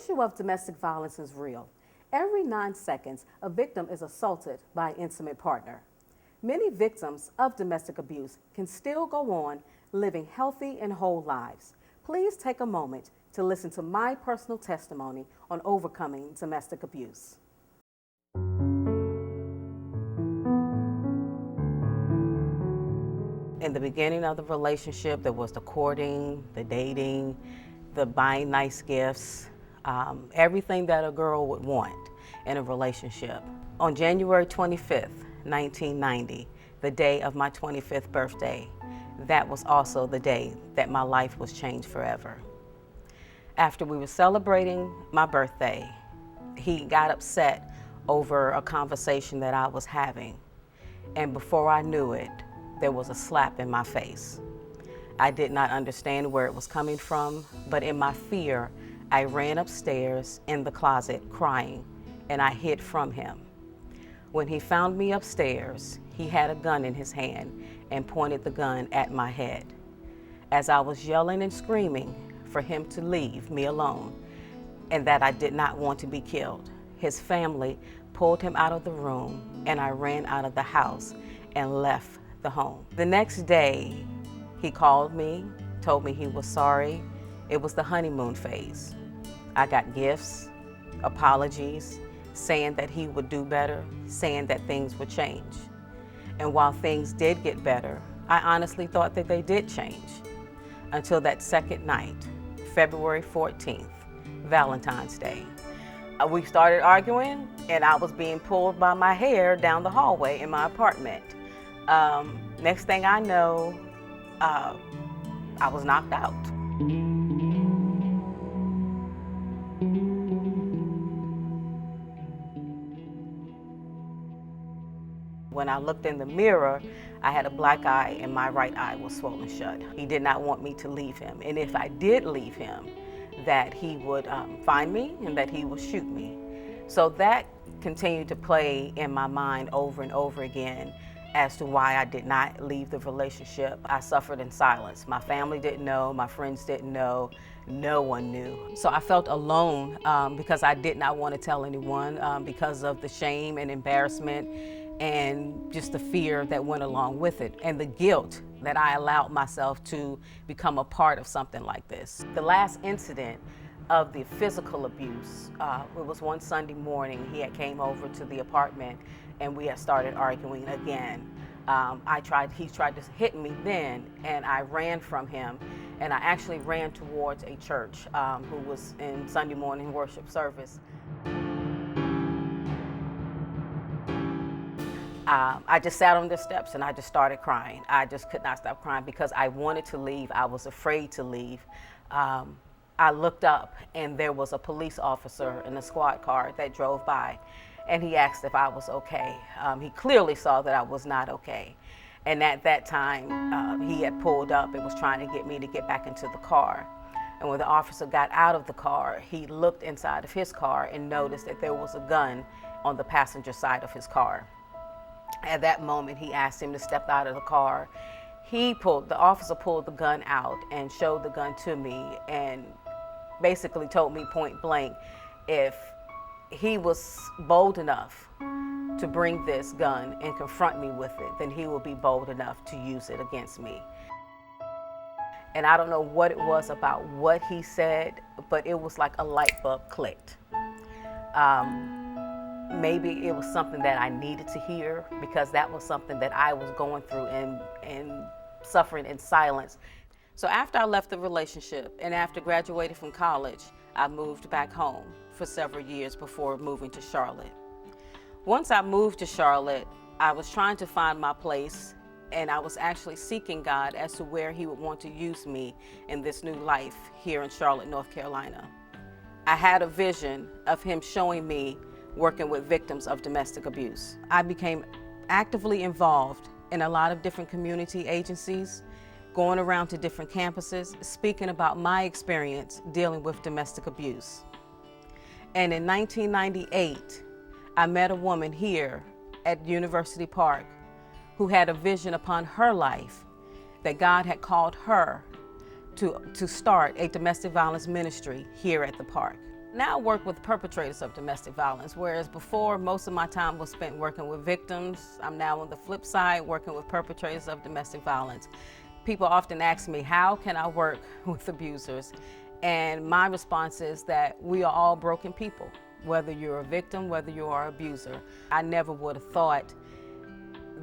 issue of domestic violence is real. Every 9 seconds, a victim is assaulted by an intimate partner. Many victims of domestic abuse can still go on living healthy and whole lives. Please take a moment to listen to my personal testimony on overcoming domestic abuse. In the beginning of the relationship, there was the courting, the dating, the buying nice gifts, everything that a girl would want in a relationship. On January 25th, 1990, the day of my 25th birthday, that was also the day that my life was changed forever. After we were celebrating my birthday, he got upset over a conversation that I was having. And before I knew it, there was a slap in my face. I did not understand where it was coming from, but in my fear, I ran upstairs in the closet crying, and I hid from him. When he found me upstairs, he had a gun in his hand and pointed the gun at my head. As I was yelling and screaming for him to leave me alone and that I did not want to be killed, his family pulled him out of the room, and I ran out of the house and left the home. The next day, he called me, told me he was sorry. It was the honeymoon phase. I got gifts, apologies, saying that he would do better, saying that things would change. And while things did get better, I honestly thought that they did change until that second night, February 14th, Valentine's Day. We started arguing, and I was being pulled by my hair down the hallway in my apartment. Next thing I know, I was knocked out. When I looked in the mirror, I had a black eye and my right eye was swollen shut. He did not want me to leave him. And if I did leave him, that he would find me and that he would shoot me. So that continued to play in my mind over and over again as to why I did not leave the relationship. I suffered in silence. My family didn't know, my friends didn't know, no one knew. So I felt alone because I did not want to tell anyone because of the shame and embarrassment and just the fear that went along with it and the guilt that I allowed myself to become a part of something like this. The last incident of the physical abuse, it was one Sunday morning. He had came over to the apartment and we had started arguing again. He tried to hit me then, and I ran from him, and I actually ran towards a church who was in Sunday morning worship service. I just sat on the steps and I just started crying. I just could not stop crying because I wanted to leave. I was afraid to leave. I looked up and there was a police officer in a squad car that drove by, and he asked if I was okay. He clearly saw that I was not okay. And at that time, he had pulled up and was trying to get me to get back into the car. And when the officer got out of the car, he looked inside of his car and noticed that there was a gun on the passenger side of his car. At that moment, he asked him to step out of the car. The officer pulled the gun out and showed the gun to me and basically told me point blank, if he was bold enough to bring this gun and confront me with it, then he will be bold enough to use it against me. And I don't know what it was about what he said, but it was like a light bulb clicked. Maybe it was something that I needed to hear because that was something that I was going through and suffering in silence. So after I left the relationship and after graduating from college, I moved back home for several years before moving to Charlotte. Once I moved to Charlotte, I was trying to find my place, and I was actually seeking God as to where he would want to use me in this new life here in Charlotte, North Carolina. I had a vision of him showing me working with victims of domestic abuse. I became actively involved in a lot of different community agencies, going around to different campuses, speaking about my experience dealing with domestic abuse. And in 1998, I met a woman here at University Park who had a vision upon her life that God had called her to start a domestic violence ministry here at the park. Now I work with perpetrators of domestic violence, whereas before most of my time was spent working with victims. I'm now on the flip side working with perpetrators of domestic violence. People often ask me, how can I work with abusers? And my response is that we are all broken people, whether you're a victim, whether you are an abuser. I never would have thought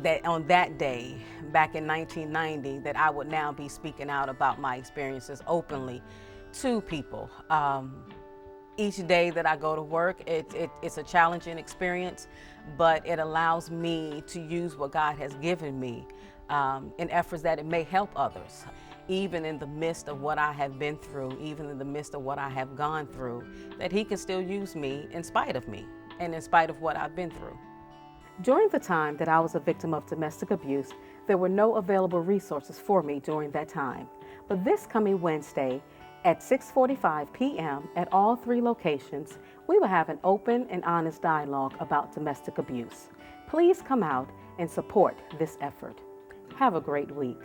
that on that day, back in 1990, that I would now be speaking out about my experiences openly to people. Each day that I go to work, it's a challenging experience, but it allows me to use what God has given me in efforts that it may help others. Even in the midst of what I have been through, even in the midst of what I have gone through, that He can still use me in spite of me and in spite of what I've been through. During the time that I was a victim of domestic abuse, there were no available resources for me during that time. But this coming Wednesday at 6:45 p.m. at all 3 locations, we will have an open and honest dialogue about domestic abuse. Please come out and support this effort. Have a great week.